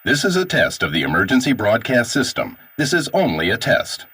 This is a test of the emergency broadcast system. This is only a test.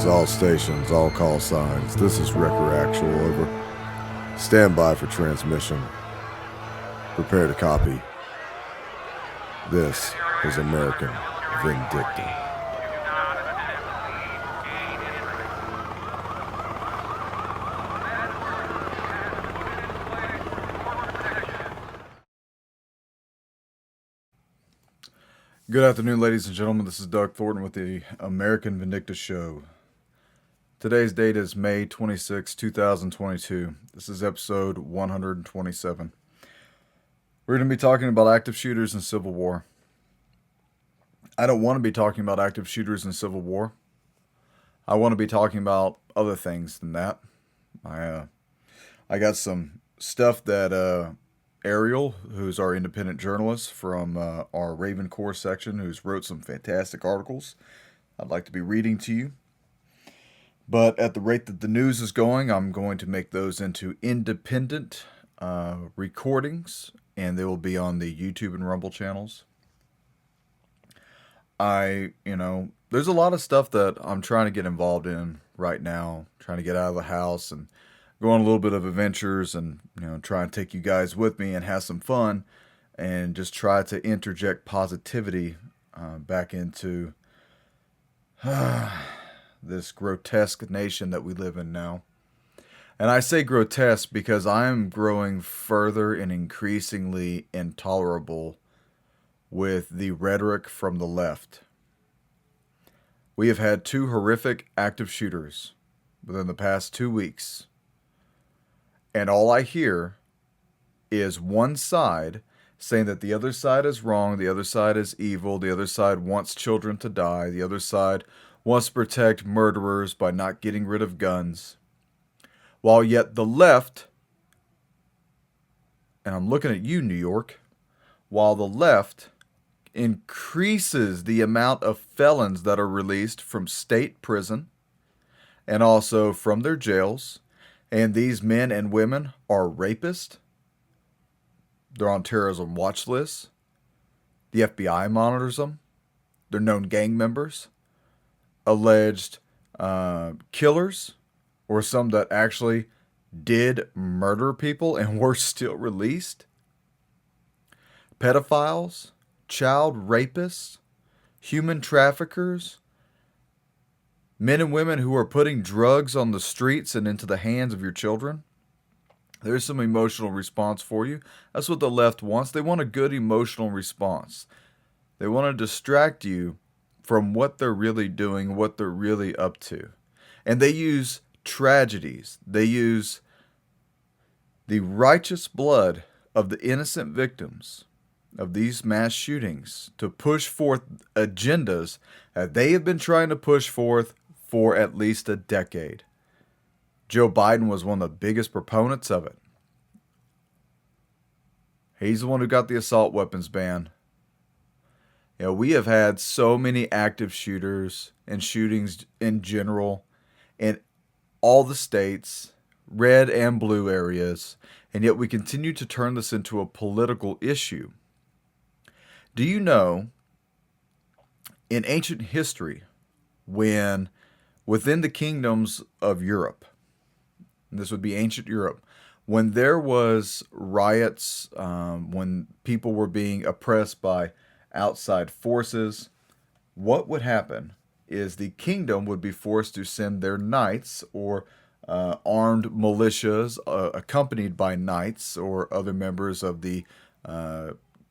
All stations, all call signs. This is Wrecker Actual, over. Stand by for transmission. Prepare to copy. This is American Vindictive. Good afternoon, ladies and gentlemen. This is Doug Thornton with the American Vindictive Show. Today's date is May 26, 2022. This is episode 127. We're going to be talking about active shooters and Civil War. I don't want to be talking about active shooters and Civil War. I want to be talking about other things than that. I got some stuff that Ariel, who's our independent journalist from our Raven Corps section, who's wrote some fantastic articles, I'd like to be reading to you. But at the rate that the news is going, I'm going to make those into independent recordings, and they will be on the YouTube and Rumble channels. There's a lot of stuff that I'm trying to get involved in right now, trying to get out of the house and go on a little bit of adventures and, try and take you guys with me and have some fun and just try to interject positivity back into this grotesque nation that we live in now. And I say grotesque because I am growing further and increasingly intolerable with the rhetoric from the left. We have had two horrific active shooters within the past 2 weeks. And all I hear is one side saying that the other side is wrong, the other side is evil, the other side wants children to die, the other side wants to protect murderers by not getting rid of guns. While yet the left, and I'm looking at you, New York, while the left increases the amount of felons that are released from state prison and also from their jails, and these men and women are rapists, they're on terrorism watch lists, the FBI monitors them, they're known gang members, alleged killers, or some that actually did murder people and were still released, pedophiles, child rapists, human traffickers, Men and women who are putting drugs on the streets and into the hands of your children. There's some emotional response for you. That's what the left wants. They want a good emotional response. They want to distract you from what they're really doing, what they're really up to. And they use tragedies. They use the righteous blood of the innocent victims of these mass shootings to push forth agendas that they have been trying to push forth for at least a decade. Joe Biden was one of the biggest proponents of it. He's the one who got the assault weapons ban. You know, we have had so many active shooters and shootings in general in all the states, red and blue areas, and yet we continue to turn this into a political issue. Do you know, in ancient history, when within the kingdoms of Europe, and this would be ancient Europe, when there was riots, when people were being oppressed by outside forces, what would happen is the kingdom would be forced to send their knights or armed militias accompanied by knights or other members of the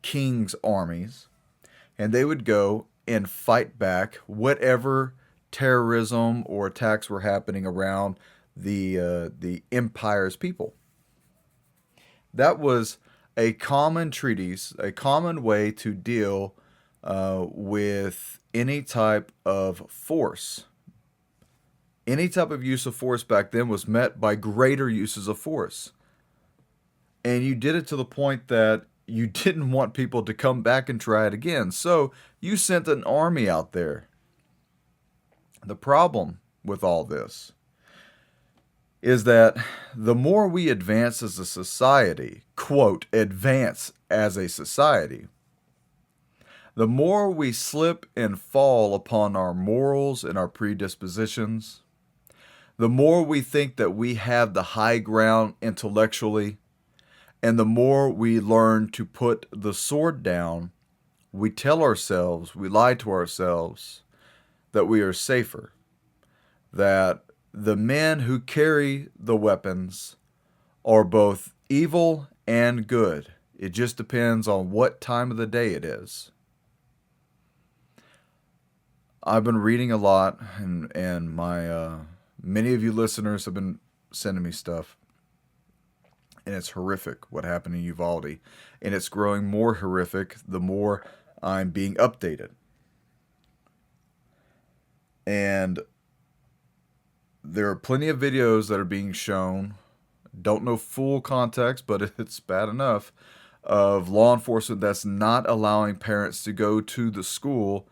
king's armies, and they would go and fight back whatever terrorism or attacks were happening around the empire's people. That was a common treatise, a common way to deal with any type of force. Any type of use of force back then was met by greater uses of force. And you did it to the point that you didn't want people to come back and try it again. So you sent an army out there. The problem with all this is that the more we advance as a society, quote, advance as a society, the more we slip and fall upon our morals and our predispositions, the more we think that we have the high ground intellectually, and the more we learn to put the sword down, we tell ourselves, we lie to ourselves that we are safer, that the men who carry the weapons are both evil and good. It just depends on what time of the day it is. I've been reading a lot, and my many of you listeners have been sending me stuff, and it's horrific what happened in Uvalde, and it's growing more horrific the more I'm being updated. And there are plenty of videos that are being shown, don't know full context, but it's bad enough, of law enforcement that's not allowing parents to go to the school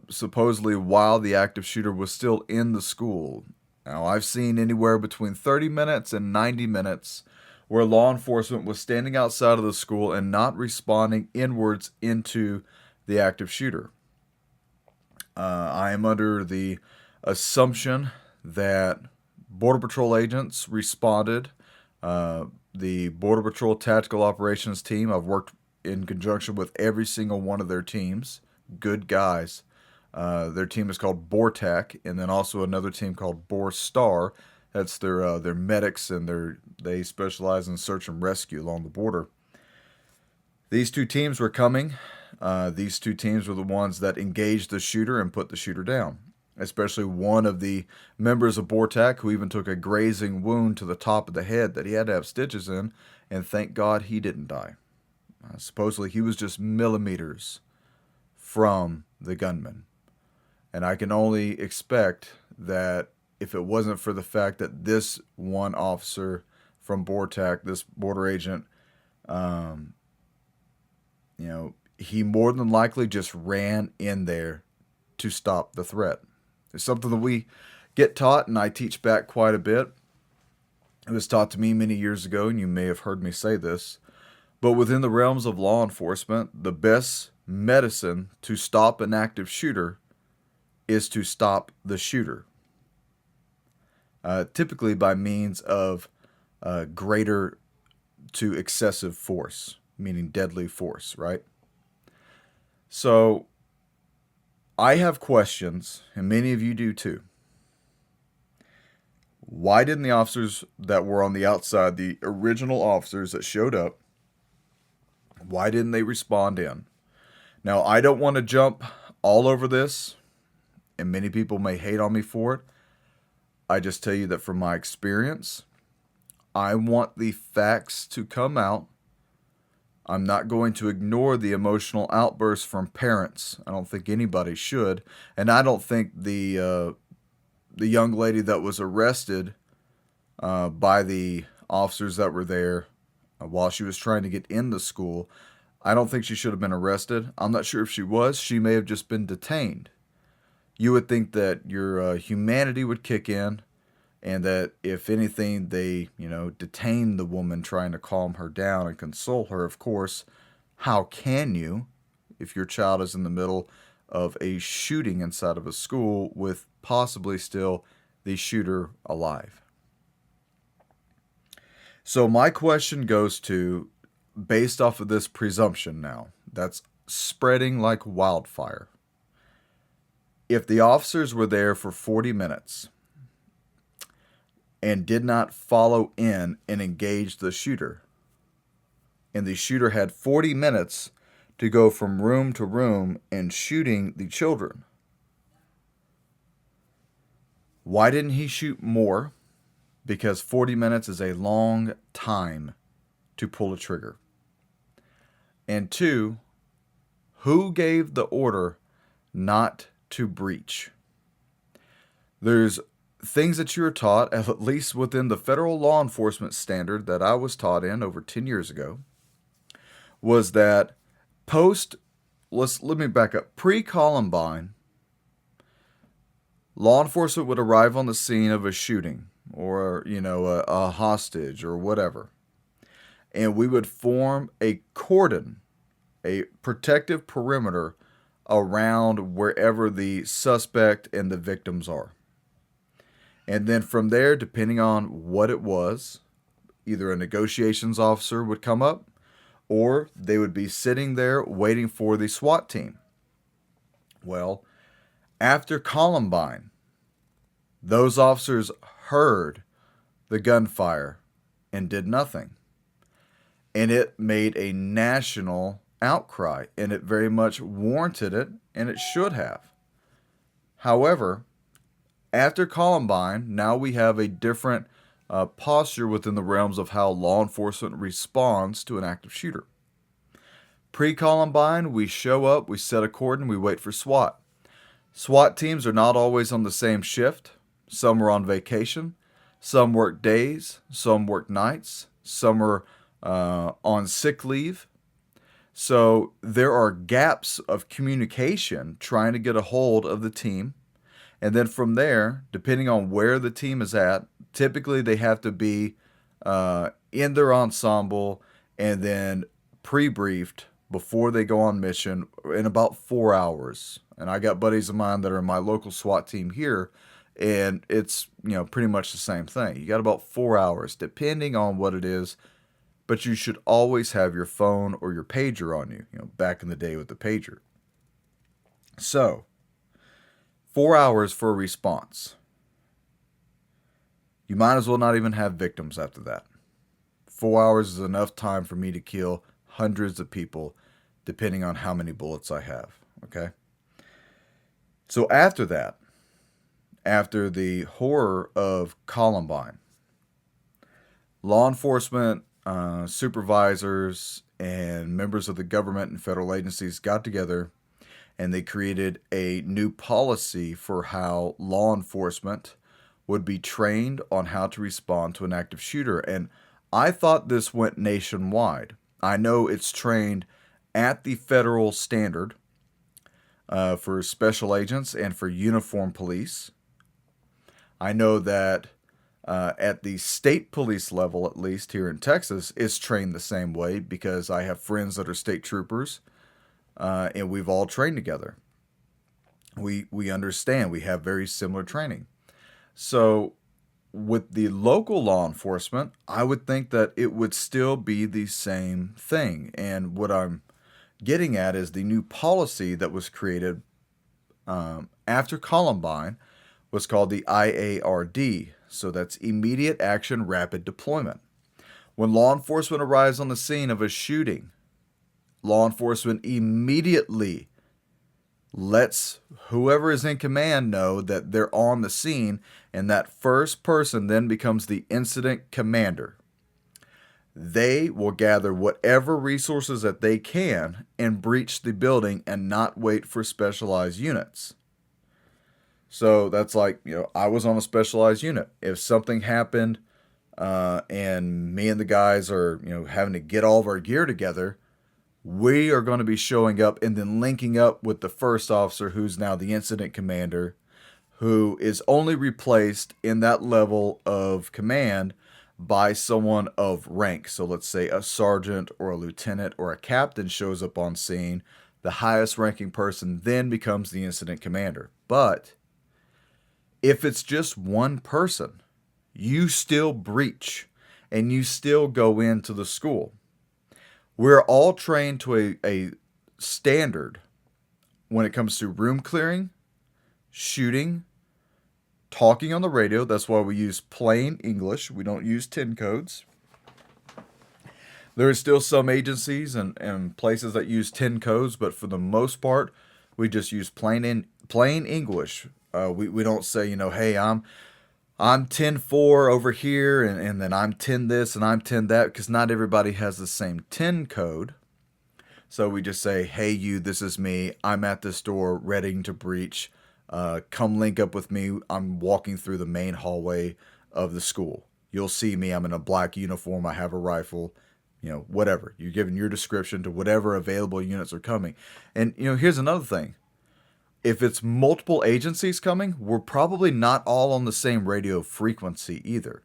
supposedly while the active shooter was still in the school. Now, I've seen anywhere between 30 minutes and 90 minutes where law enforcement was standing outside of the school and not responding inwards into the active shooter. I am under the assumption that Border Patrol agents responded. The Border Patrol Tactical Operations team, I've worked in conjunction with every single one of their teams. Good guys. Their team is called BORTAC, and then also another team called BORSTAR. That's their medics, and they specialize in search and rescue along the border. These two teams were coming. These two teams were the ones that engaged the shooter and put the shooter down, especially one of the members of BORTAC who even took a grazing wound to the top of the head that he had to have stitches in, and thank God he didn't die. Supposedly he was just millimeters from the gunman. And I can only expect that if it wasn't for the fact that this one officer from BORTAC, this border agent, he more than likely just ran in there to stop the threat. It's something that we get taught, and I teach back quite a bit. It was taught to me many years ago, and you may have heard me say this, but within the realms of law enforcement, the best medicine to stop an active shooter is to stop the shooter. Typically by means of greater to excessive force, meaning deadly force, right? So I have questions, and many of you do too. Why didn't the officers that were on the outside, the original officers that showed up, why didn't they respond in? Now, I don't want to jump all over this, and many people may hate on me for it. I just tell you that from my experience, I want the facts to come out. I'm not going to ignore the emotional outbursts from parents. I don't think anybody should. And I don't think the young lady that was arrested by the officers that were there while she was trying to get in the school, I don't think she should have been arrested. I'm not sure if she was. She may have just been detained. You would think that your humanity would kick in, and that if anything, they, detain the woman, trying to calm her down and console her. Of course, how can you if your child is in the middle of a shooting inside of a school with possibly still the shooter alive? So my question goes to, based off of this presumption now, that's spreading like wildfire. If the officers were there for 40 minutes and did not follow in and engage the shooter, and the shooter had 40 minutes to go from room to room and shooting the children, why didn't he shoot more? Because 40 minutes is a long time to pull a trigger. And two, who gave the order not to breach? There's things that you're taught, at least within the federal law enforcement standard that I was taught in over 10 years ago, was that let me back up. Pre-Columbine, law enforcement would arrive on the scene of a shooting or, a hostage or whatever. And we would form a cordon, a protective perimeter around wherever the suspect and the victims are. And then from there, depending on what it was, either a negotiations officer would come up or they would be sitting there waiting for the SWAT team. Well, after Columbine, those officers heard the gunfire and did nothing. And it made a national outcry, and it very much warranted it, and it should have. However, after Columbine, now we have a different posture within the realms of how law enforcement responds to an active shooter. Pre-Columbine, we show up, we set a cordon, we wait for SWAT. SWAT teams are not always on the same shift. Some are on vacation, some work days, some work nights, some are on sick leave. So there are gaps of communication trying to get a hold of the team. And then from there, depending on where the team is at, typically they have to be in their ensemble and then pre-briefed before they go on mission in about 4 hours. And I got buddies of mine that are in my local SWAT team here, and it's pretty much the same thing. You got about 4 hours, depending on what it is. But you should always have your phone or your pager on you, back in the day with the pager. So, 4 hours for a response. You might as well not even have victims after that. 4 hours is enough time for me to kill hundreds of people, depending on how many bullets I have, okay? So after that, after the horror of Columbine, law enforcement supervisors and members of the government and federal agencies got together and they created a new policy for how law enforcement would be trained on how to respond to an active shooter. And I thought this went nationwide. I know it's trained at the federal standard for special agents and for uniformed police. I know that at the state police level, at least here in Texas, is trained the same way because I have friends that are state troopers, and we've all trained together. We understand. We have very similar training. So with the local law enforcement, I would think that it would still be the same thing. And what I'm getting at is the new policy that was created after Columbine was called the IARD, So that's immediate action, rapid deployment. When law enforcement arrives on the scene of a shooting, law enforcement immediately lets whoever is in command know that they're on the scene, and that first person then becomes the incident commander. They will gather whatever resources that they can and breach the building and not wait for specialized units. So that's like, I was on a specialized unit. If something happened and me and the guys are, having to get all of our gear together, we are going to be showing up and then linking up with the first officer, who's now the incident commander, who is only replaced in that level of command by someone of rank. So let's say a sergeant or a lieutenant or a captain shows up on scene. The highest ranking person then becomes the incident commander. But if it's just one person, you still breach and you still go into the school. We're all trained to a standard when it comes to room clearing, shooting, talking on the radio. That's why we use plain English. We don't use 10 codes. There are still some agencies and places that use 10 codes, but for the most part, we just use plain English. We don't say, hey, I'm 10-4 over here, and then I'm 10 this and I'm 10 that, because not everybody has the same 10 code. So we just say, hey, you, this is me. I'm at this door, ready to breach. Come link up with me. I'm walking through the main hallway of the school. You'll see me. I'm in a black uniform. I have a rifle. Whatever. You're giving your description to whatever available units are coming. And, here's another thing. If it's multiple agencies coming, we're probably not all on the same radio frequency either.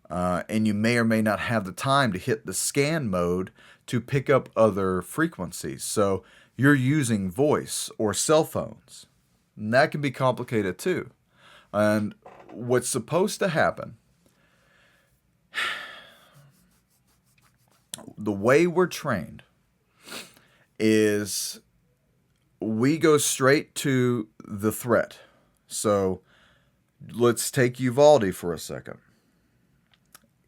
And you may or may not have the time to hit the scan mode to pick up other frequencies. So you're using voice or cell phones. And that can be complicated too. And what's supposed to happen, the way we're trained is we go straight to the threat. So let's take Uvalde for a second.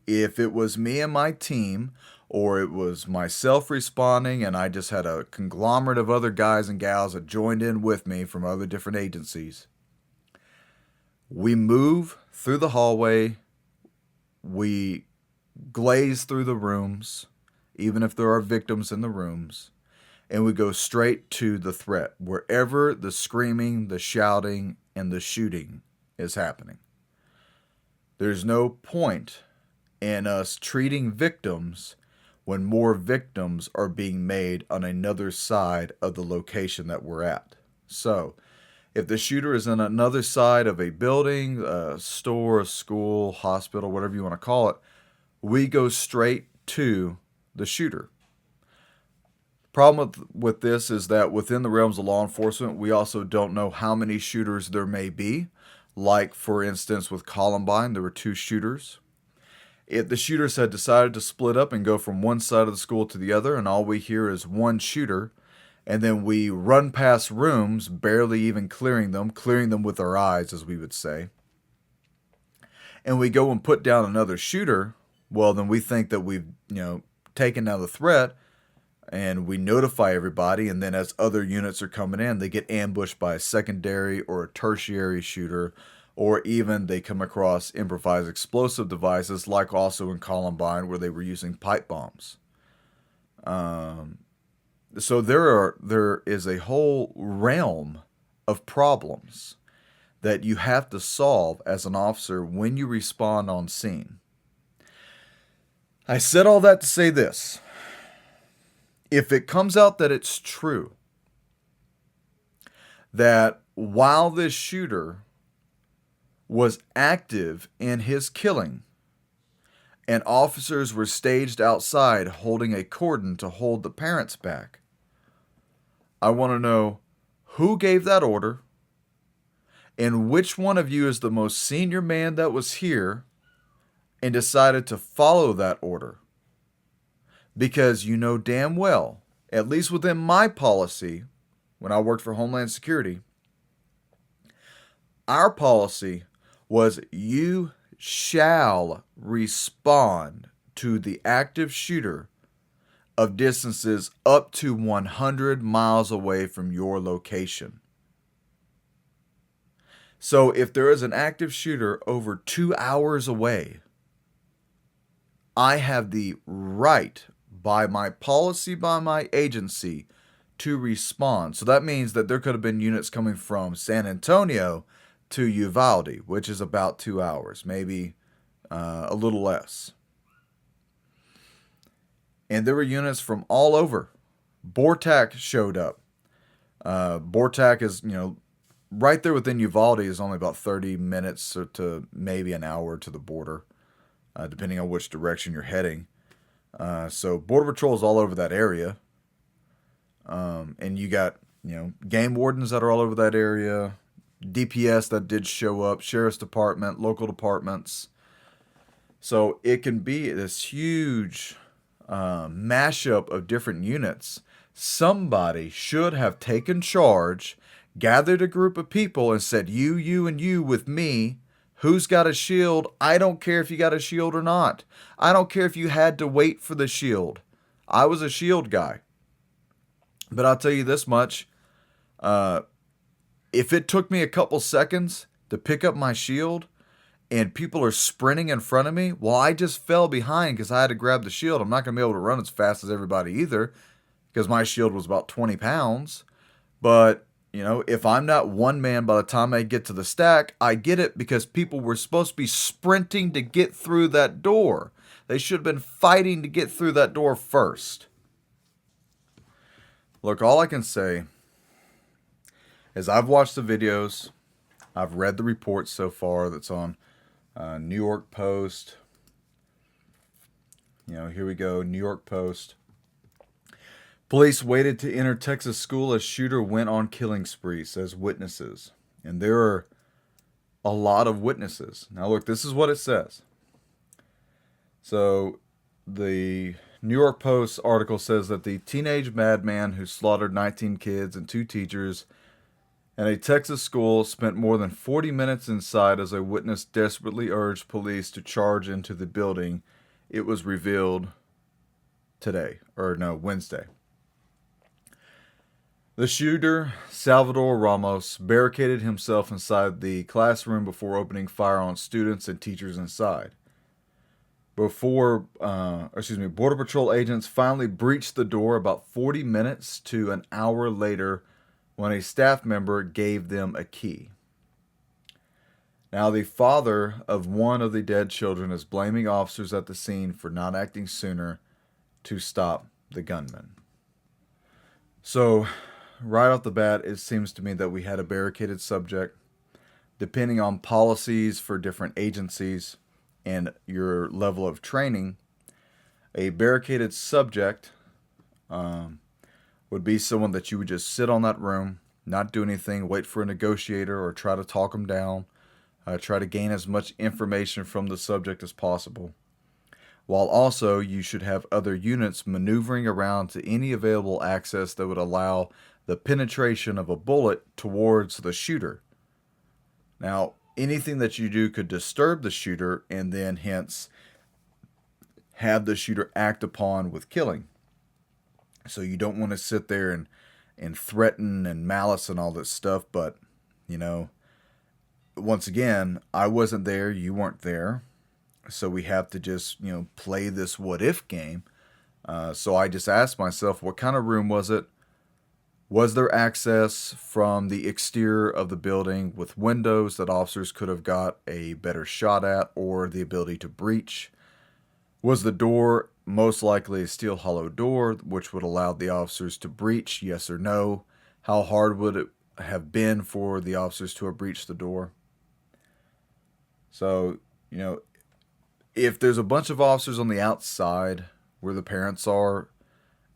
If it was me and my team, or it was myself responding and I just had a conglomerate of other guys and gals that joined in with me from other different agencies, we move through the hallway, we glaze through the rooms, even if there are victims in the rooms, and we go straight to the threat, wherever the screaming, the shouting, and the shooting is happening. There's no point in us treating victims when more victims are being made on another side of the location that we're at. So, if the shooter is on another side of a building, a store, a school, hospital, whatever you want to call it, we go straight to the shooter. Problem with this is that within the realms of law enforcement, we also don't know how many shooters there may be. Like, for instance, with Columbine, there were 2 shooters. If the shooters had decided to split up and go from one side of the school to the other, and all we hear is one shooter, and then we run past rooms, barely even clearing them with our eyes, as we would say, and we go and put down another shooter, well, then we think that we've, taken down the threat, and we notify everybody, and then as other units are coming in, they get ambushed by a secondary or a tertiary shooter, or even they come across improvised explosive devices, like also in Columbine, where they were using pipe bombs. So there is a whole realm of problems that you have to solve as an officer when you respond on scene. I said all that to say this. If it comes out that it's true, that while this shooter was active in his killing, and officers were staged outside holding a cordon to hold the parents back, I want to know who gave that order, and which one of you is the most senior man that was here and decided to follow that order. Because you know damn well, at least within my policy, when I worked for Homeland Security, our policy was you shall respond to the active shooter of distances up to 100 miles away from your location. So if there is an active shooter over 2 hours away, I have the right, by my policy, by my agency, to respond. So that means that there could have been units coming from San Antonio to Uvalde, which is about 2 hours, maybe a little less. And there were units from all over. BORTAC showed up. BORTAC is, right there within Uvalde, is only about 30 minutes to maybe an hour to the border, depending on which direction you're heading. So Border Patrol is all over that area. And you got, game wardens that are all over that area, DPS that did show up, Sheriff's Department, local departments. So it can be this huge mashup of different units. Somebody should have taken charge, gathered a group of people and said, you, and you with me. Who's got a shield? I don't care if you got a shield or not. I don't care if you had to wait for the shield. I was a shield guy. But I'll tell you this much. If it took me a couple seconds to pick up my shield and people are sprinting in front of me, well, I just fell behind because I had to grab the shield. I'm not going to be able to run as fast as everybody either because my shield was about 20 pounds. But, if I'm not one man by the time I get to the stack, I get it because people were supposed to be sprinting to get through that door. They should have been fighting to get through that door first. Look, all I can say is I've watched the videos. I've read the reports so far that's on New York Post. Here we go, New York Post. Police waited to enter Texas school as shooter went on killing spree, says witnesses. And there are a lot of witnesses. Now look, this is what it says. So the New York Post article says that the teenage madman who slaughtered 19 kids and 2 teachers in a Texas school spent more than 40 minutes inside as a witness desperately urged police to charge into the building. It was revealed Wednesday. The shooter, Salvador Ramos, barricaded himself inside the classroom before opening fire on students and teachers inside. Border Patrol agents finally breached the door about 40 minutes to an hour later when a staff member gave them a key. Now, the father of one of the dead children is blaming officers at the scene for not acting sooner to stop the gunman. So, right off the bat, it seems to me that we had a barricaded subject. Depending on policies for different agencies and your level of training, a barricaded subject would be someone that you would just sit on that room, not do anything, wait for a negotiator or try to talk them down, try to gain as much information from the subject as possible. While also you should have other units maneuvering around to any available access that would allow the penetration of a bullet towards the shooter. Now, anything that you do could disturb the shooter and then hence have the shooter act upon with killing. So you don't want to sit there and threaten and malice and all this stuff. But, once again, I wasn't there. You weren't there. So we have to just, play this what if game. So I just asked myself, what kind of room was it? Was there access from the exterior of the building with windows that officers could have got a better shot at or the ability to breach? Was the door most likely a steel hollow door, which would allow the officers to breach, yes or no? How hard would it have been for the officers to have breached the door? So, if there's a bunch of officers on the outside where the parents are,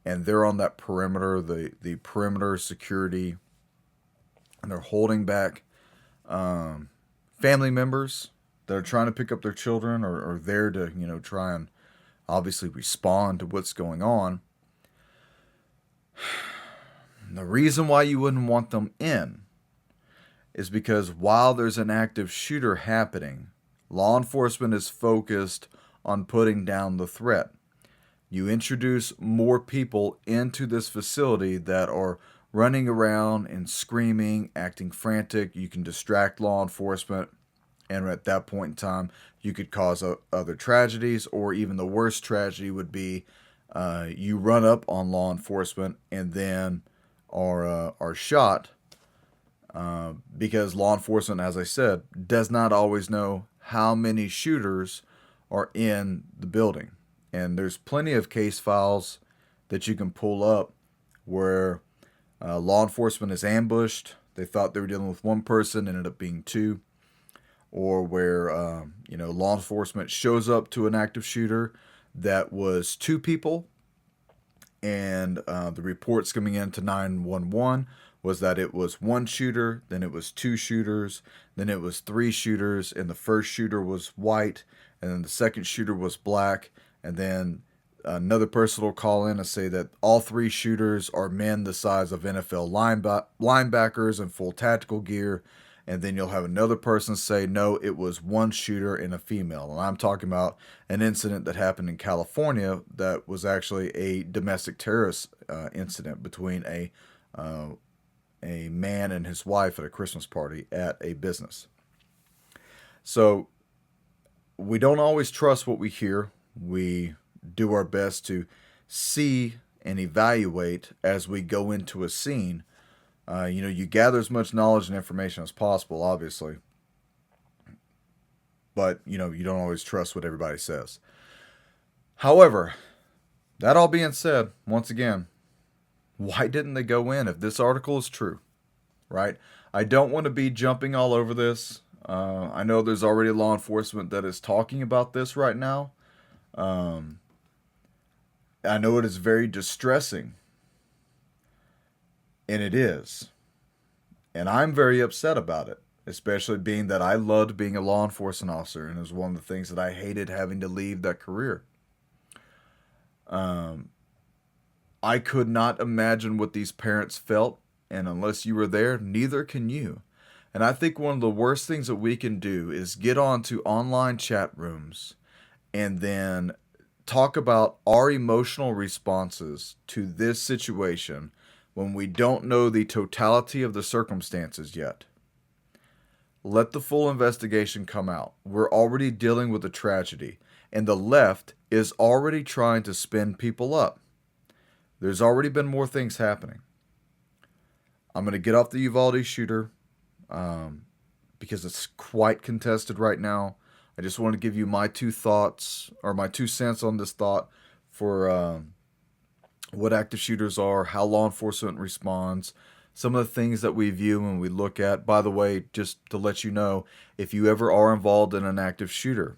and they're on that perimeter, the perimeter security, and they're holding back family members that are trying to pick up their children or there to, try and obviously respond to what's going on. The reason why you wouldn't want them in is because while there's an active shooter happening, Law enforcement is focused on putting down the threat. You introduce more people into this facility that are running around and screaming, acting frantic. You can distract law enforcement, and at that point in time, you could cause other tragedies, or even the worst tragedy would be you run up on law enforcement and then are shot because law enforcement, as I said, does not always know how many shooters are in the building. And there's plenty of case files that you can pull up where law enforcement is ambushed. They thought they were dealing with one person, ended up being two. Or where law enforcement shows up to an active shooter that was two people, and the reports coming into 911 was that it was one shooter, then it was two shooters, then it was three shooters, and the first shooter was white, and then the second shooter was black, and then another person will call in and say that all three shooters are men the size of NFL linebackers in full tactical gear. And then you'll have another person say, no, it was one shooter and a female. And I'm talking about an incident that happened in California that was actually a domestic terrorist incident between a man and his wife at a Christmas party at a business. So we don't always trust what we hear. We do our best to see and evaluate as we go into a scene. You gather as much knowledge and information as possible, obviously. But, you don't always trust what everybody says. However, that all being said, once again, why didn't they go in if this article is true, right? I don't want to be jumping all over this. I know there's already law enforcement that is talking about this right now. I know it is very distressing. And it is. And I'm very upset about it, especially being that I loved being a law enforcement officer, and it was one of the things that I hated having to leave that career. I could not imagine what these parents felt, and unless you were there, neither can you. And I think one of the worst things that we can do is get onto online chat rooms and then talk about our emotional responses to this situation when we don't know the totality of the circumstances yet. Let the full investigation come out. We're already dealing with a tragedy, and the left is already trying to spin people up. There's already been more things happening. I'm going to get off the Uvalde shooter because it's quite contested right now. I just want to give you my 2 thoughts, or my 2 cents on this thought for what active shooters are, how law enforcement responds, some of the things that we view and we look at. By the way, just to let you know, if you ever are involved in an active shooter,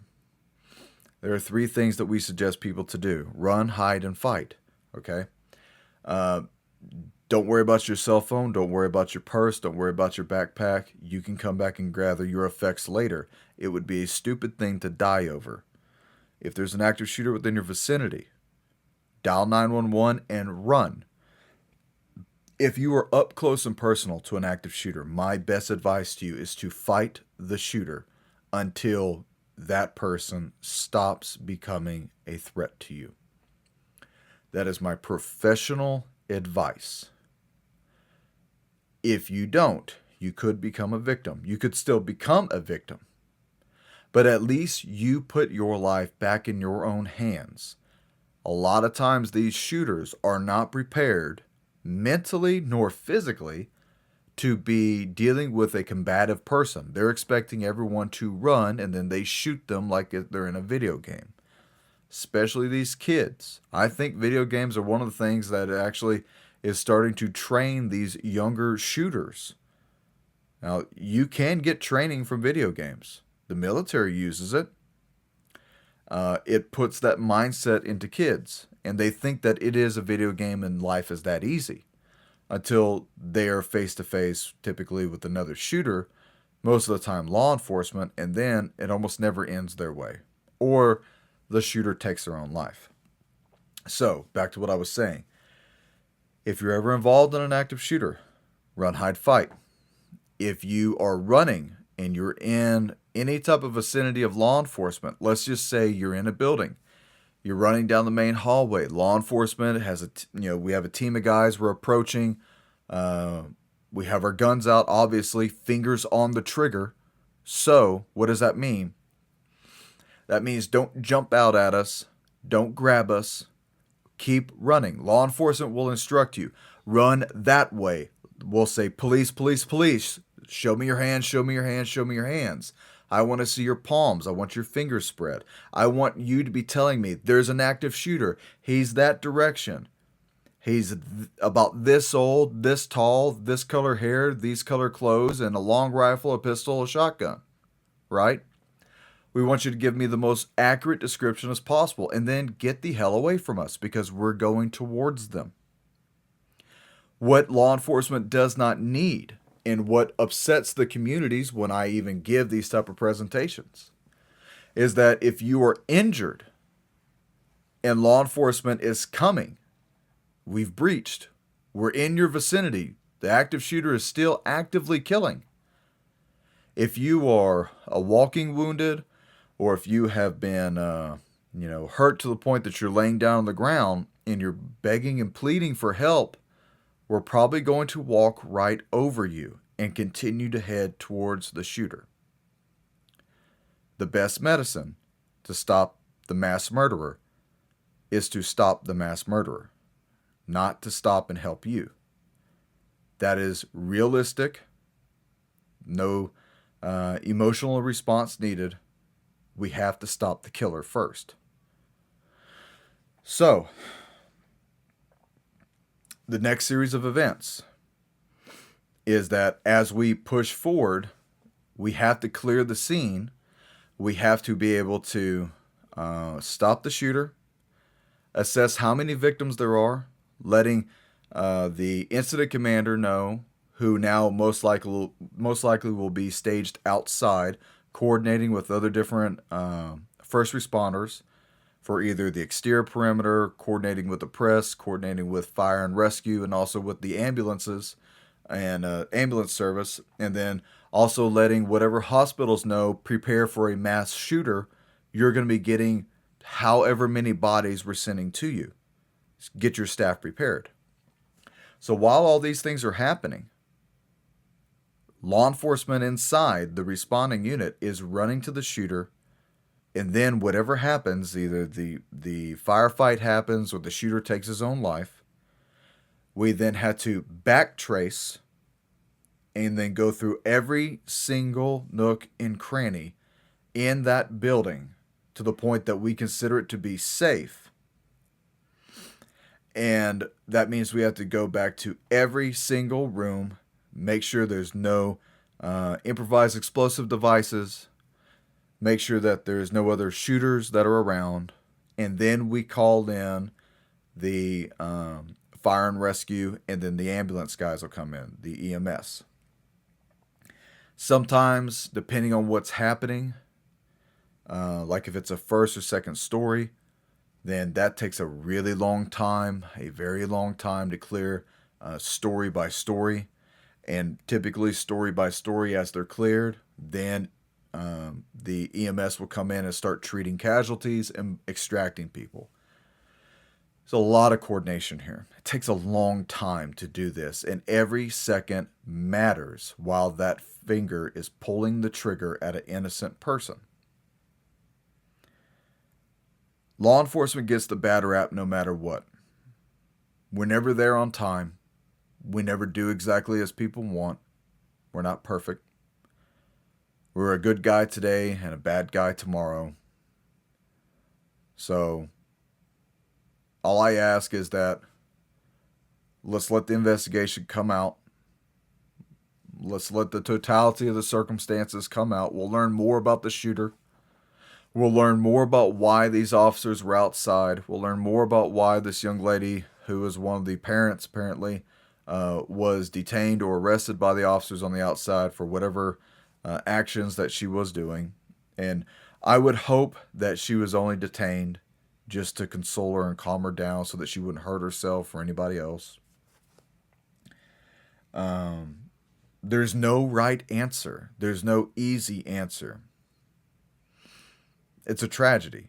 there are 3 things that we suggest people to do: run, hide, and fight. Okay? Don't worry about your cell phone. Don't worry about your purse. Don't worry about your backpack. You can come back and gather your effects later. It would be a stupid thing to die over. If there's an active shooter within your vicinity, dial 911 and run. If you are up close and personal to an active shooter, my best advice to you is to fight the shooter until that person stops becoming a threat to you. That is my professional advice. If you don't, you could become a victim. You could still become a victim. But at least you put your life back in your own hands. A lot of times these shooters are not prepared mentally nor physically to be dealing with a combative person. They're expecting everyone to run, and then they shoot them like they're in a video game. Especially these kids. I think video games are one of the things that actually is starting to train these younger shooters. Now, you can get training from video games. The military uses it. It puts that mindset into kids, and they think that it is a video game and life is that easy until they are face-to-face, typically with another shooter, most of the time law enforcement, and then it almost never ends their way. Or the shooter takes their own life. So, back to what I was saying. If you're ever involved in an active shooter, run, hide, fight. If you are running and you're in any type of vicinity of law enforcement, let's just say you're in a building, you're running down the main hallway, law enforcement has we have a team of guys, we're approaching, we have our guns out, obviously, fingers on the trigger. So what does that mean? That means don't jump out at us, don't grab us, keep running. Law enforcement will instruct you, run that way. We'll say, police, police, police. Show me your hands, show me your hands, show me your hands. I want to see your palms. I want your fingers spread. I want you to be telling me there's an active shooter. He's that direction. He's about this old, this tall, this color hair, these color clothes, and a long rifle, a pistol, a shotgun. Right? We want you to give me the most accurate description as possible, and then get the hell away from us because we're going towards them. What law enforcement does not need, and what upsets the communities when I even give these type of presentations, is that if you are injured and law enforcement is coming, we've breached, we're in your vicinity, the active shooter is still actively killing. If you are a walking wounded, or if you have been hurt to the point that you're laying down on the ground and you're begging and pleading for help, we're probably going to walk right over you and continue to head towards the shooter. The best medicine to stop the mass murderer is to stop the mass murderer, not to stop and help you. That is realistic. No emotional response needed. We have to stop the killer first. So, the next series of events is that as we push forward, we have to clear the scene. We have to be able to stop the shooter, assess how many victims there are, letting the incident commander know, who now most likely will be staged outside, coordinating with other different first responders for either the exterior perimeter, coordinating with the press, coordinating with fire and rescue, and also with the ambulances and ambulance service, and then also letting whatever hospitals know, prepare for a mass shooter. You're going to be getting however many bodies we're sending to you. Get your staff prepared. So while all these things are happening, law enforcement inside the responding unit is running to the shooter, and then whatever happens, either the firefight happens or the shooter takes his own life, we then had to backtrace and then go through every single nook and cranny in that building to the point that we consider it to be safe. And that means we have to go back to every single room, make sure there's no improvised explosive devices, make sure that there's no other shooters that are around, and then we called in the fire and rescue, and then the ambulance guys will come in, the EMS. Sometimes, depending on what's happening, like if it's a first or second story, then that takes a really long time, a very long time to clear story by story. And typically story by story as they're cleared, then the EMS will come in and start treating casualties and extracting people. There's a lot of coordination here. It takes a long time to do this, and every second matters while that finger is pulling the trigger at an innocent person. Law enforcement gets the bad rap no matter what. We're never there on time. We never do exactly as people want. We're not perfect. We're a good guy today and a bad guy tomorrow. So, all I ask is that let's let the investigation come out. Let's let the totality of the circumstances come out. We'll learn more about the shooter. We'll learn more about why these officers were outside. We'll learn more about why this young lady, who was one of the parents apparently, was detained or arrested by the officers on the outside for whatever actions that she was doing. And I would hope that she was only detained just to console her and calm her down so that she wouldn't hurt herself or anybody else. There's no right answer. There's no easy answer. It's a tragedy.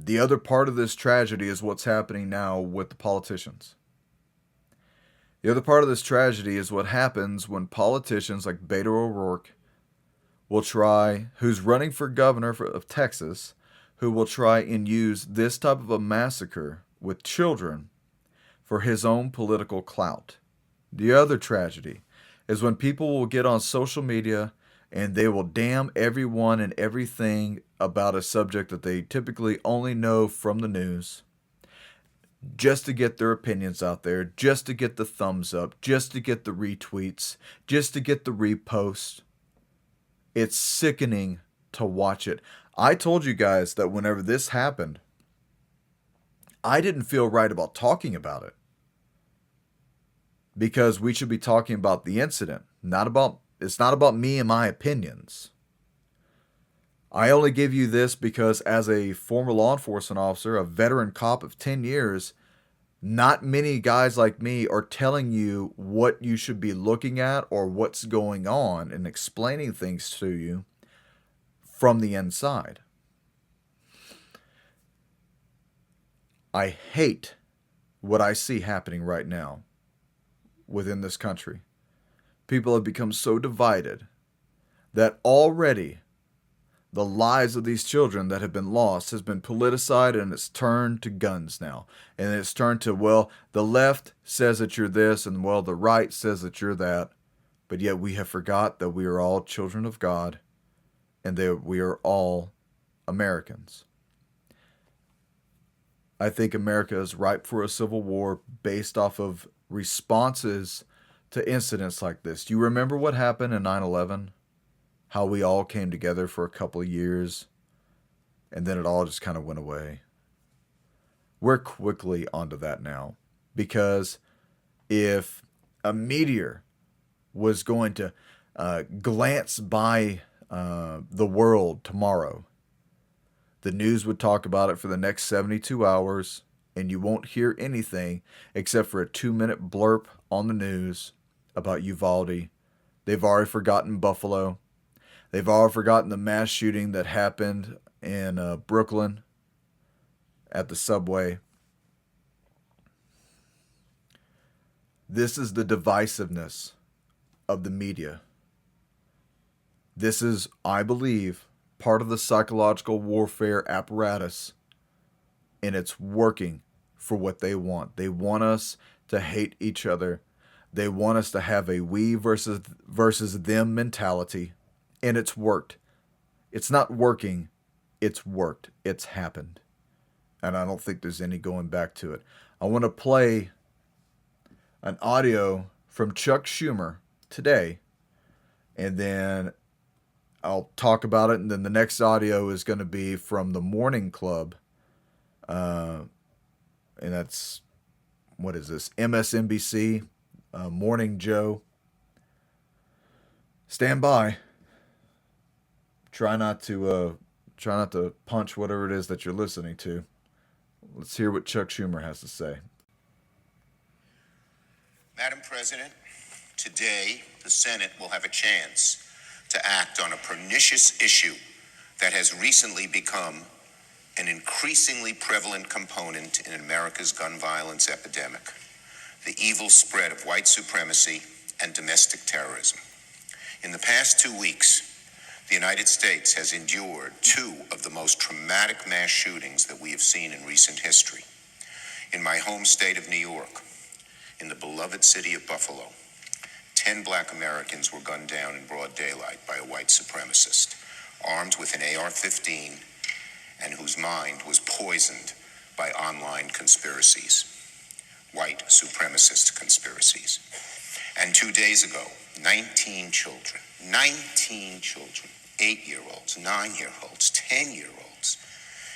The other part of this tragedy is what's happening now with the politicians. The other part of this tragedy is what happens when politicians like Beto O'Rourke will try, who's running for governor of Texas, who will try and use this type of a massacre with children for his own political clout. The other tragedy is when people will get on social media and they will damn everyone and everything about a subject that they typically only know from the news, just to get their opinions out there, just to get the thumbs up, just to get the retweets, just to get the reposts. It's sickening to watch it. I told you guys that whenever this happened, I didn't feel right about talking about it, because we should be talking about the incident, it's not about me and my opinions. I only give you this because as a former law enforcement officer, a veteran cop of 10 years, not many guys like me are telling you what you should be looking at or what's going on and explaining things to you from the inside. I hate what I see happening right now within this country. People have become so divided that already the lives of these children that have been lost has been politicized, and it's turned to guns now. And it's turned to, well, the left says that you're this, and well, the right says that you're that. But yet we have forgot that we are all children of God, and that we are all Americans. I think America is ripe for a civil war based off of responses to incidents like this. Do you remember what happened in 9/11? How we all came together for a couple of years, and then it all just kind of went away. We're quickly onto that now, because if a meteor was going to glance by the world tomorrow, the news would talk about it for the next 72 hours, and you won't hear anything except for a 2-minute blurb on the news about Uvalde. They've already forgotten Buffalo. They've already forgotten the mass shooting that happened in Brooklyn at the subway. This is the divisiveness of the media. This is, I believe, part of the psychological warfare apparatus, and it's working for what they want. They want us to hate each other. They want us to have a we versus them mentality. And it's worked. It's not working. It's worked. It's happened. And I don't think there's any going back to it. I want to play an audio from Chuck Schumer today, and then I'll talk about it. And then the next audio is going to be from the Morning Club. And that's, what is this? MSNBC, Morning Joe. Stand by. Try not to punch whatever it is that you're listening to. Let's hear what Chuck Schumer has to say. Madam President, today the Senate will have a chance to act on a pernicious issue that has recently become an increasingly prevalent component in America's gun violence epidemic: the evil spread of white supremacy and domestic terrorism. In the past 2 weeks, the United States has endured two of the most traumatic mass shootings that we have seen in recent history. In my home state of New York, in the beloved city of Buffalo, 10 black Americans were gunned down in broad daylight by a white supremacist, armed with an AR-15, and whose mind was poisoned by online conspiracies, white supremacist conspiracies. And 2 days ago, 19 children, 8-year-olds, 9-year-olds, 10-year-olds,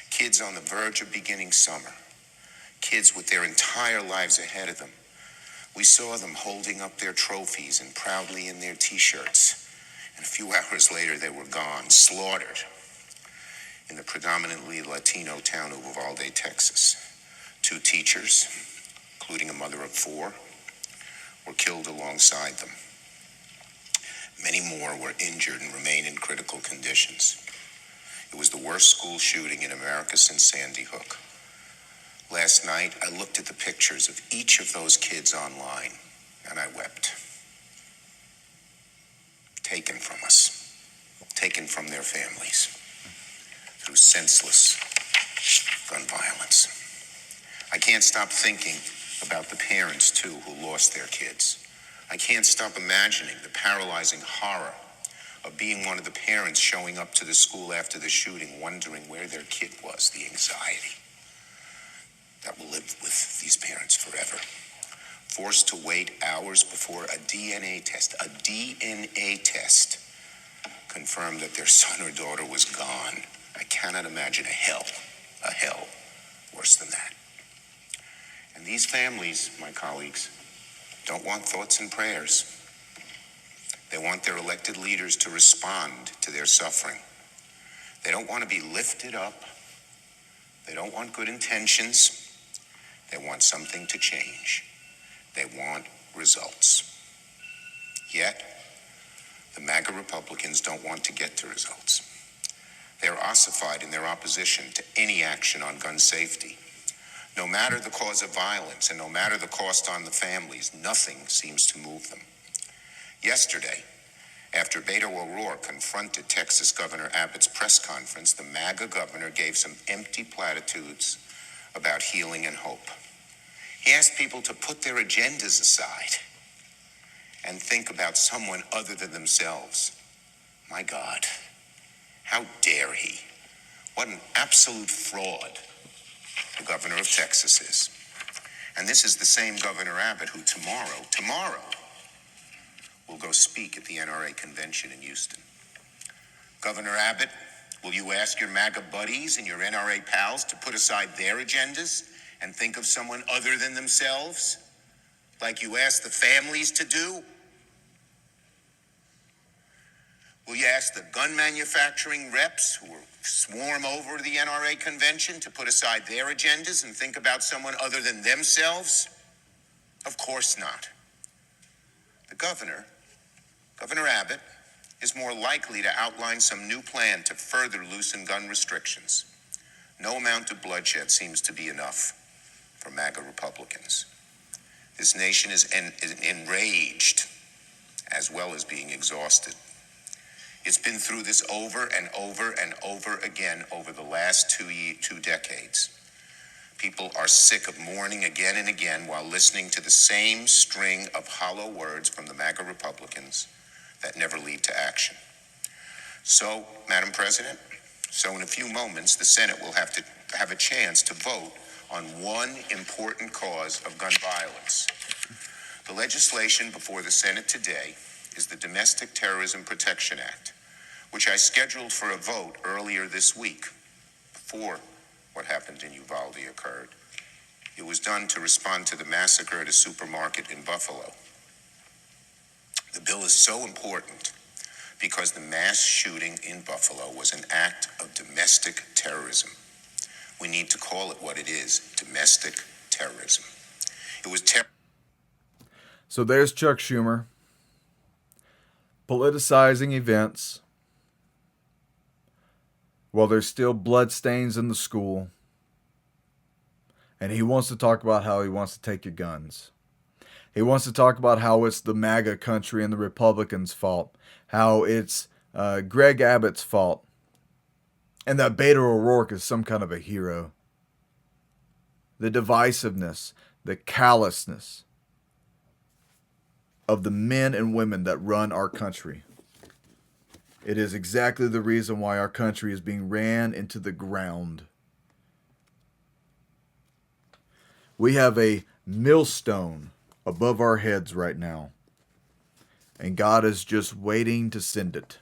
kids on the verge of beginning summer, kids with their entire lives ahead of them. We saw them holding up their trophies and proudly in their t-shirts. And a few hours later, they were gone, slaughtered in the predominantly Latino town of Uvalde, Texas. 2 teachers, including a mother of 4, were killed alongside them. Many more were injured and remain in critical conditions. It was the worst school shooting in America since Sandy Hook. Last night, I looked at the pictures of each of those kids online, and I wept. Taken from us, taken from their families, through senseless gun violence. I can't stop thinking about the parents, too, who lost their kids. I can't stop imagining the paralyzing horror of being one of the parents showing up to the school after the shooting, wondering where their kid was, the anxiety that will live with these parents forever. Forced to wait hours before a DNA test confirmed that their son or daughter was gone. I cannot imagine a hell worse than that. And these families, my colleagues, don't want thoughts and prayers. They want their elected leaders to respond to their suffering. They don't want to be lifted up. They don't want good intentions. They want something to change. They want results. Yet, the MAGA Republicans don't want to get to results. They are ossified in their opposition to any action on gun safety. No matter the cause of violence and no matter the cost on the families, nothing seems to move them. Yesterday, after Beto O'Rourke confronted Texas Governor Abbott's press conference, the MAGA governor gave some empty platitudes about healing and hope. He asked people to put their agendas aside and think about someone other than themselves. My God, how dare he? What an absolute fraud the governor of Texas is. And this is the same Governor Abbott who tomorrow, will go speak at the NRA convention in Houston. Governor Abbott, will you ask your MAGA buddies and your NRA pals to put aside their agendas and think of someone other than themselves, like you asked the families to do? Will you ask the gun manufacturing reps who will swarm over the NRA convention to put aside their agendas and think about someone other than themselves? Of course not. The Governor Abbott, is more likely to outline some new plan to further loosen gun restrictions. No amount of bloodshed seems to be enough for MAGA Republicans. This nation is enraged as well as being exhausted. It's been through this over and over and over again over the last two decades. People are sick of mourning again and again while listening to the same string of hollow words from the MAGA Republicans that never lead to action. So, Madam President, in a few moments, the Senate will have a chance to vote on one important cause of gun violence. The legislation before the Senate today is the Domestic Terrorism Protection Act, which I scheduled for a vote earlier this week, before what happened in Uvalde occurred. It was done to respond to the massacre at a supermarket in Buffalo. The bill is so important because the mass shooting in Buffalo was an act of domestic terrorism. We need to call it what it is, domestic terrorism. It was So there's Chuck Schumer politicizing events while there's still bloodstains in the school. And he wants to talk about how he wants to take your guns. He wants to talk about how it's the MAGA country and the Republicans' fault. How it's Greg Abbott's fault. And that Beto O'Rourke is some kind of a hero. The divisiveness, the callousness of the men and women that run our country. It is exactly the reason why our country is being ran into the ground. We have a millstone above our heads right now. And God is just waiting to send it.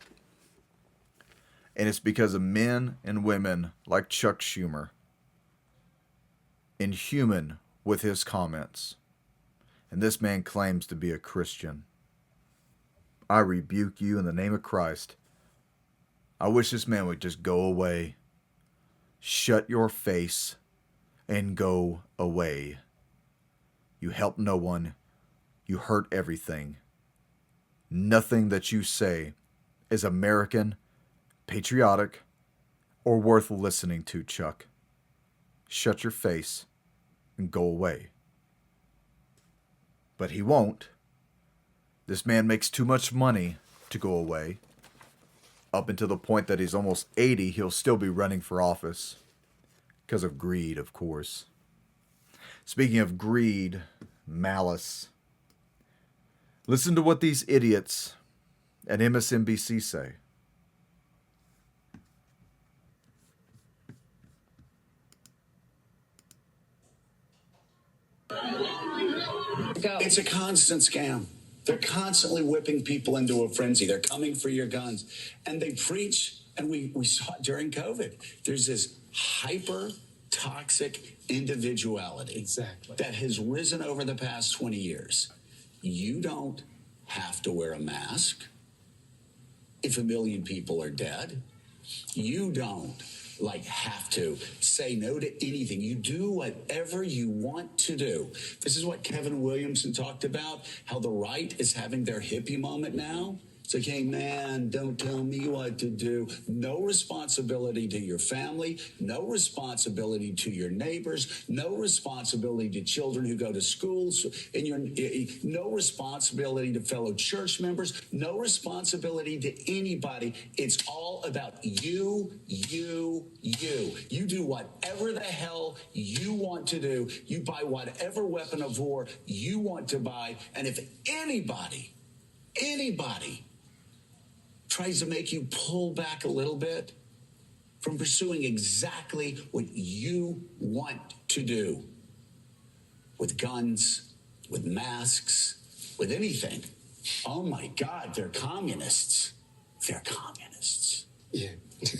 And it's because of men and women like Chuck Schumer, inhuman with his comments. And this man claims to be a Christian. I rebuke you in the name of Christ. I wish this man would just go away. Shut your face and go away. You help no one. You hurt everything. Nothing that you say is American, patriotic, or worth listening to, Chuck. Shut your face and go away. But he won't. This man makes too much money to go away. Up until the point that he's almost 80, he'll still be running for office. Because of greed, of course. Speaking of greed, malice. Listen to what these idiots at MSNBC say. It's a constant scam. They're constantly whipping people into a frenzy. They're coming for your guns. And they preach, and we saw it during COVID. There's this hyper toxic individuality that has risen over the past 20 years. You don't have to wear a mask if 1 million people are dead. You don't have to say no to anything. You do whatever you want to do. This is what Kevin Williamson talked about, how the right is having their hippie moment now. It's like, hey, man, don't tell me what to do. No responsibility to your family, no responsibility to your neighbors, no responsibility to children who go to schools, no responsibility to fellow church members, no responsibility to anybody. It's all about you. You do whatever the hell you want to do. You buy whatever weapon of war you want to buy. And if anybody tries to make you pull back a little bit from pursuing exactly what you want to do with guns, with masks, with anything. Oh my God, they're communists. They're communists. Yeah.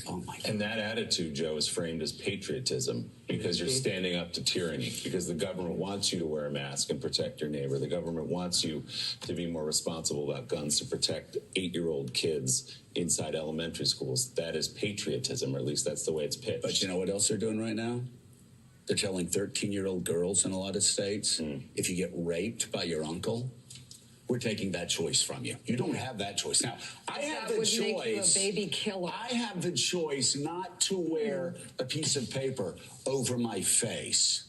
Oh my God. And that attitude, Joe, is framed as patriotism because you're standing up to tyranny, because the government wants you to wear a mask and protect your neighbor. The government wants you to be more responsible about guns, to protect 8-year-old kids inside elementary schools. That is patriotism, or at least that's the way it's pitched. But you know what else they're doing right now? They're telling 13-year-old girls in a lot of states, if you get raped by your uncle, we're taking that choice from you. You don't have that choice. Now, I have the choice. Make you a baby killer. I have the choice not to wear a piece of paper over my face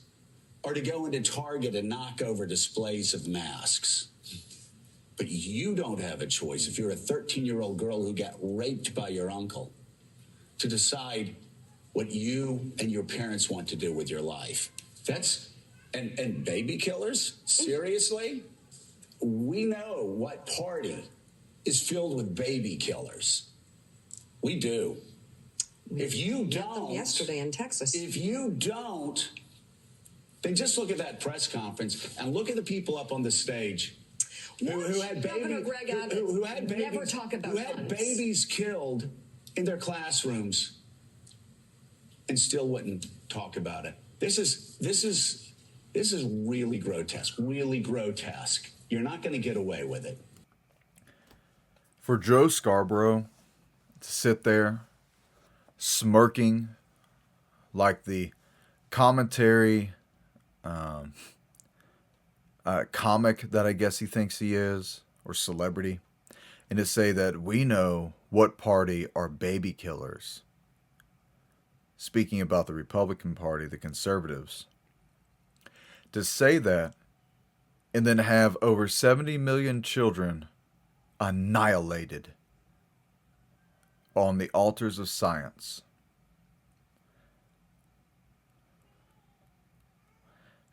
or to go into Target and knock over displays of masks. But you don't have a choice if you're a 13-year-old girl who got raped by your uncle to decide what you and your parents want to do with your life. And baby killers? Seriously? We know what party is filled with baby killers. We do. If you don't, yesterday in Texas. If you don't, then just look at that press conference and look at the people up on the stage who had babies killed in their classrooms and still wouldn't talk about it. This is really grotesque. Really grotesque. You're not going to get away with it. For Joe Scarborough to sit there smirking like the commentary comic that I guess he thinks he is, or celebrity, and to say that we know what party are baby killers. Speaking about the Republican Party, the conservatives. To say that and then have over 70 million children annihilated on the altars of science.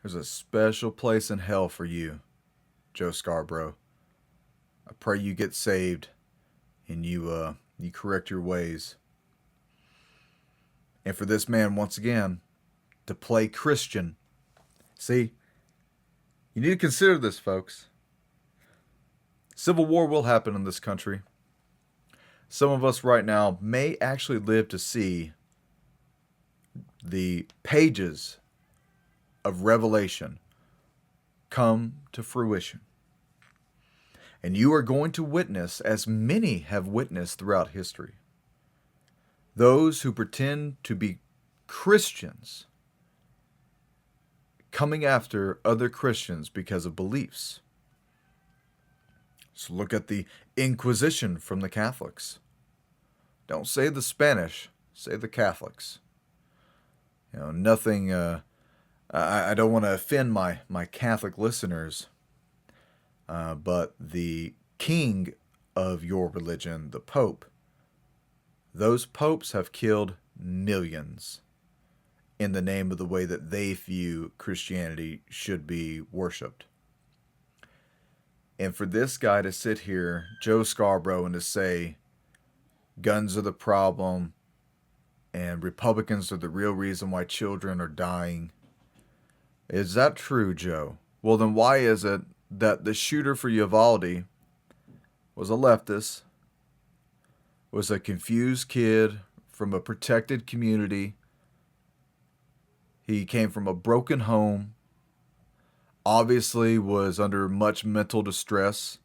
There's a special place in hell for you, Joe Scarborough. I pray you get saved and you correct your ways. And for this man, once again, to play Christian. See, you need to consider this, folks. Civil war will happen in this country. Some of us right now may actually live to see the pages of Revelation come to fruition. And you are going to witness, as many have witnessed throughout history, those who pretend to be Christians coming after other Christians because of beliefs. So look at the Inquisition from the Catholics. Don't say the Spanish, say the Catholics. You know, nothing, I don't want to offend my Catholic listeners, but the king of your religion, the Pope, those popes have killed millions in the name of the way that they view Christianity should be worshipped. And for this guy to sit here, Joe Scarborough, and to say guns are the problem and Republicans are the real reason why children are dying. Is that true, Joe? Well, then why is it that the shooter for Uvalde was a leftist, was a confused kid from a protected community? He came from a broken home, obviously was under much mental distress.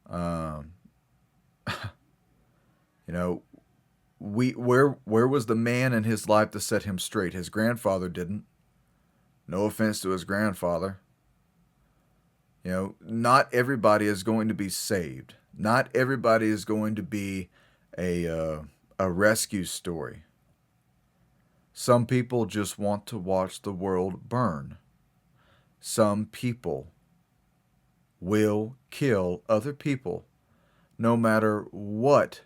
You know, where was the man in his life to set him straight? His grandfather didn't. No offense to his grandfather. You know, not everybody is going to be saved. Not everybody is going to be a rescue story. Some people just want to watch the world burn. Some people will kill other people no matter what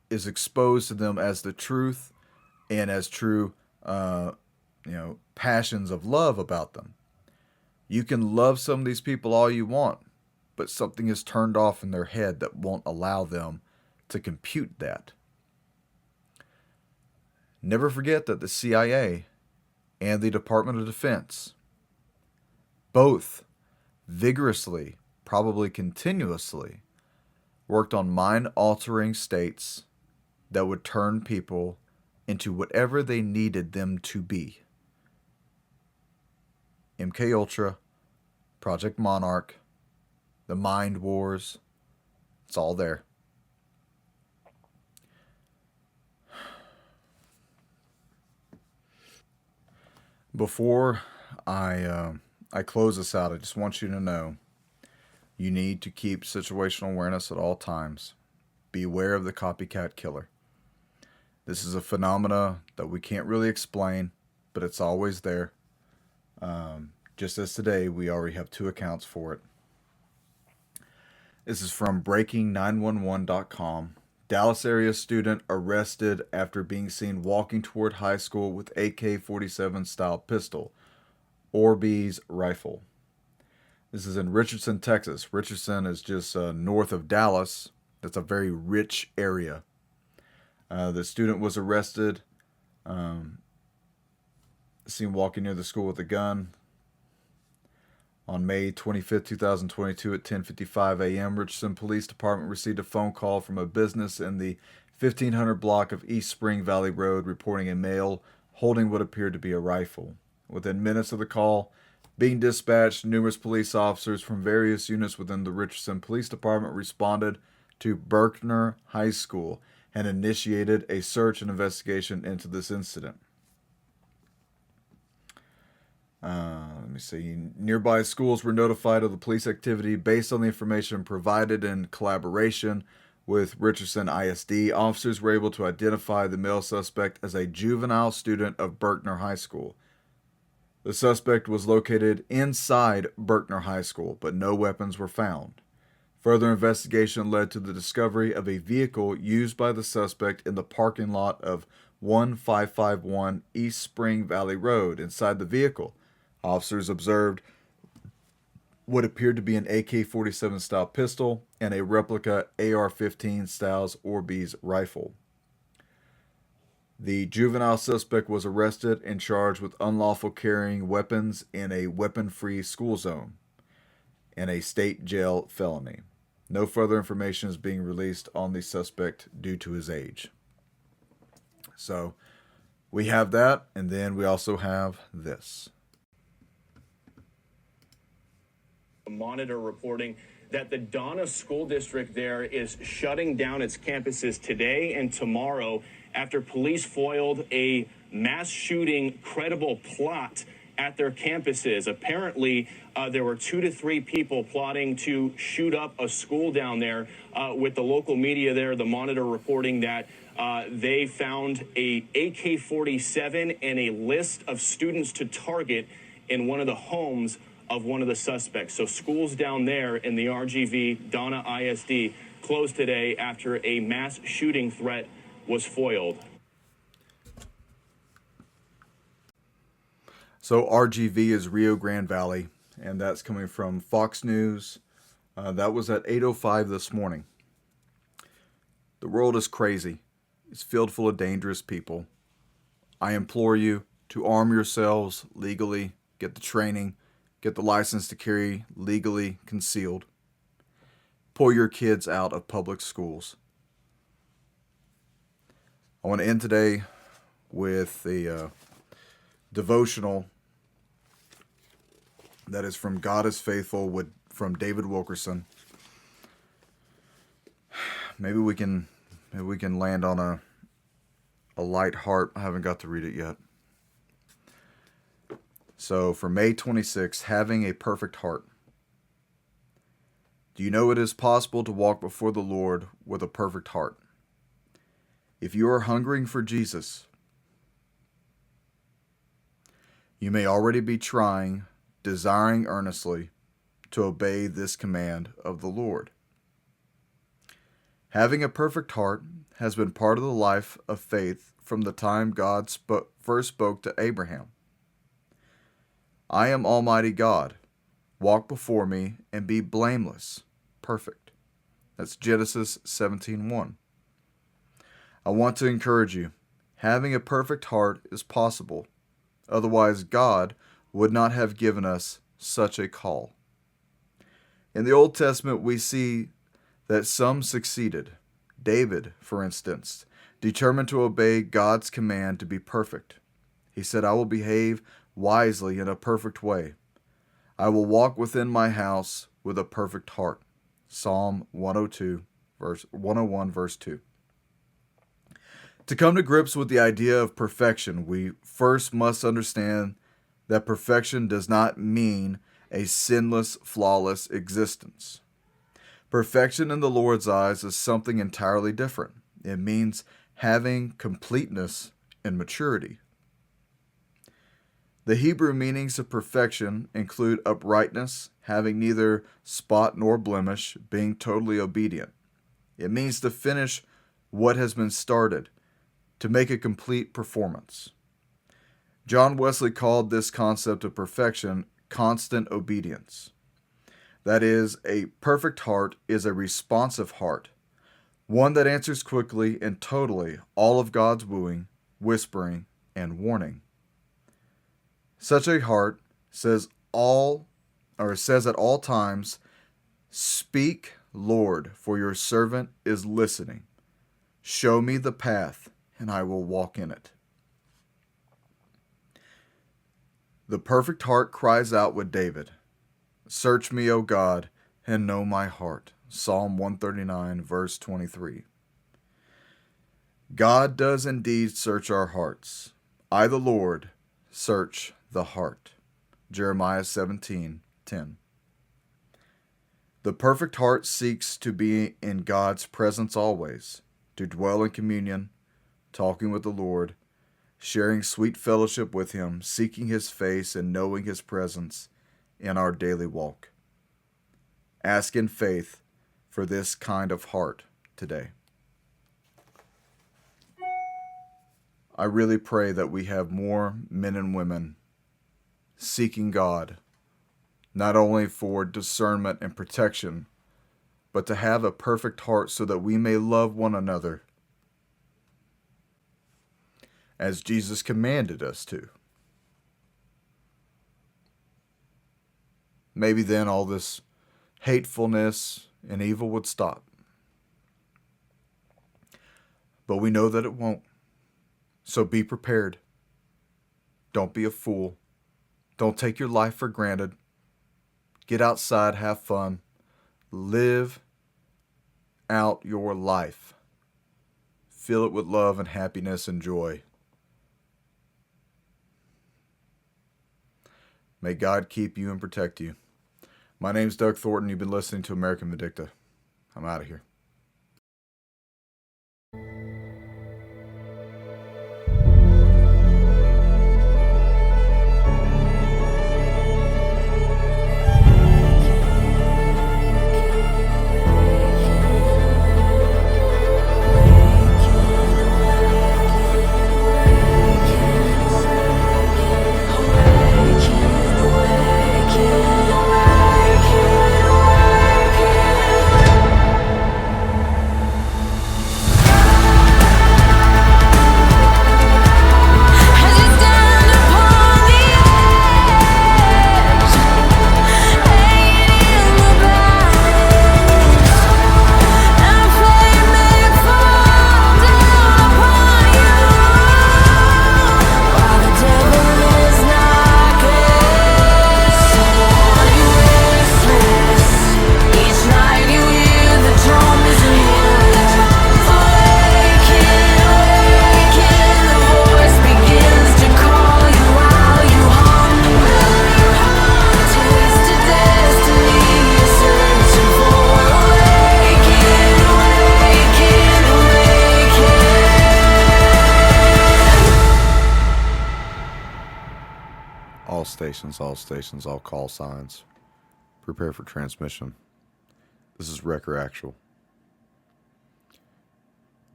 is exposed to them as the truth and as true, passions of love about them. You can love some of these people all you want, but something is turned off in their head that won't allow them to compute that. Never forget that the CIA and the Department of Defense both vigorously, probably continuously, worked on mind-altering states that would turn people into whatever they needed them to be. MKUltra, Project Monarch, the Mind Wars, it's all there. Before I close this out, I just want you to know you need to keep situational awareness at all times. Beware of the copycat killer. This is a phenomena that we can't really explain, but it's always there. Just as today, we already have 2 accounts for it. This is from breaking911.com. Dallas area student arrested after being seen walking toward high school with AK-47 style pistol, Orbeez rifle. This is in Richardson, Texas. Richardson is just north of Dallas. That's a very rich area. The student was arrested, seen walking near the school with a gun. On May 25, 2022 at 10:55 a.m., Richardson Police Department received a phone call from a business in the 1500 block of East Spring Valley Road reporting a male holding what appeared to be a rifle. Within minutes of the call being dispatched, numerous police officers from various units within the Richardson Police Department responded to Berkner High School and initiated a search and investigation into this incident. Let me see. Nearby schools were notified of the police activity based on the information provided in collaboration with Richardson ISD. Officers were able to identify the male suspect as a juvenile student of Berkner High School. The suspect was located inside Berkner High School, but no weapons were found. Further investigation led to the discovery of a vehicle used by the suspect in the parking lot of 1551 East Spring Valley Road. Inside the vehicle, officers observed what appeared to be an AK-47 style pistol and a replica AR-15 styles Orbeez rifle. The juvenile suspect was arrested and charged with unlawful carrying weapons in a weapon-free school zone and a state jail felony. No further information is being released on the suspect due to his age. So we have that, and then we also have this. Monitor reporting that the Donna School District there is shutting down its campuses today and tomorrow after police foiled a mass shooting credible plot at their campuses. Apparently, there were 2 to 3 people plotting to shoot up a school down there, with the local media there, the Monitor, reporting that they found a AK-47 and a list of students to target in one of the homes of one of the suspects. So schools down there in the RGV, Donna ISD, closed today after a mass shooting threat was foiled. So RGV is Rio Grande Valley, and that's coming from Fox News. That was at 8:05 this morning. The world is crazy. It's filled full of dangerous people. I implore you to arm yourselves legally, get the training, get the license to carry legally concealed. Pull your kids out of public schools. I want to end today with the devotional that is from God is Faithful from David Wilkerson. Maybe we can land on a light heart. I haven't got to read it yet. So for May 26th, having a perfect heart. Do you know it is possible to walk before the Lord with a perfect heart? If you are hungering for Jesus, you may already be desiring earnestly to obey this command of the Lord. Having a perfect heart has been part of the life of faith from the time God first spoke to Abraham. I am Almighty God. Walk before me and be blameless, perfect. That's Genesis 17:1. I want to encourage you. Having a perfect heart is possible. Otherwise, God would not have given us such a call. In the Old Testament, we see that some succeeded. David, for instance, determined to obey God's command to be perfect. He said, I will behave wisely in a perfect way. I will walk within my house with a perfect heart. Psalm 101, verse 2. To come to grips with the idea of perfection, we first must understand that perfection does not mean a sinless, flawless existence. Perfection in the Lord's eyes is something entirely different. It means having completeness and maturity. The Hebrew meanings of perfection include uprightness, having neither spot nor blemish, being totally obedient. It means to finish what has been started, to make a complete performance. John Wesley called this concept of perfection constant obedience. That is, a perfect heart is a responsive heart, one that answers quickly and totally all of God's wooing, whispering, and warning. Such a heart says at all times, "Speak, Lord, for your servant is listening. Show me the path, and I will walk in it." The perfect heart cries out with David, "Search me, O God, and know my heart." Psalm 139, verse 23. God does indeed search our hearts. I, the Lord, search the heart. Jeremiah 17:10. The perfect heart seeks to be in God's presence always, to dwell in communion, talking with the Lord, sharing sweet fellowship with Him, seeking His face and knowing His presence in our daily walk. Ask in faith for this kind of heart today. I really pray that we have more men and women seeking God, not only for discernment and protection, but to have a perfect heart so that we may love one another as Jesus commanded us to. Maybe then all this hatefulness and evil would stop. But we know that it won't. So be prepared. Don't be a fool. Don't take your life for granted. Get outside, have fun. Live out your life. Fill it with love and happiness and joy. May God keep you and protect you. My name's Doug Thornton. You've been listening to American Vindicta. I'm out of here. All stations, all call signs. Prepare for transmission. This is Wrecker Actual.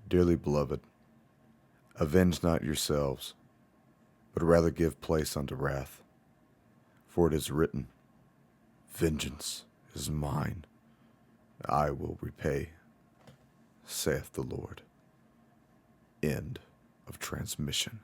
Dearly beloved, avenge not yourselves, but rather give place unto wrath. For it is written, vengeance is mine, I will repay, saith the Lord. End of transmission.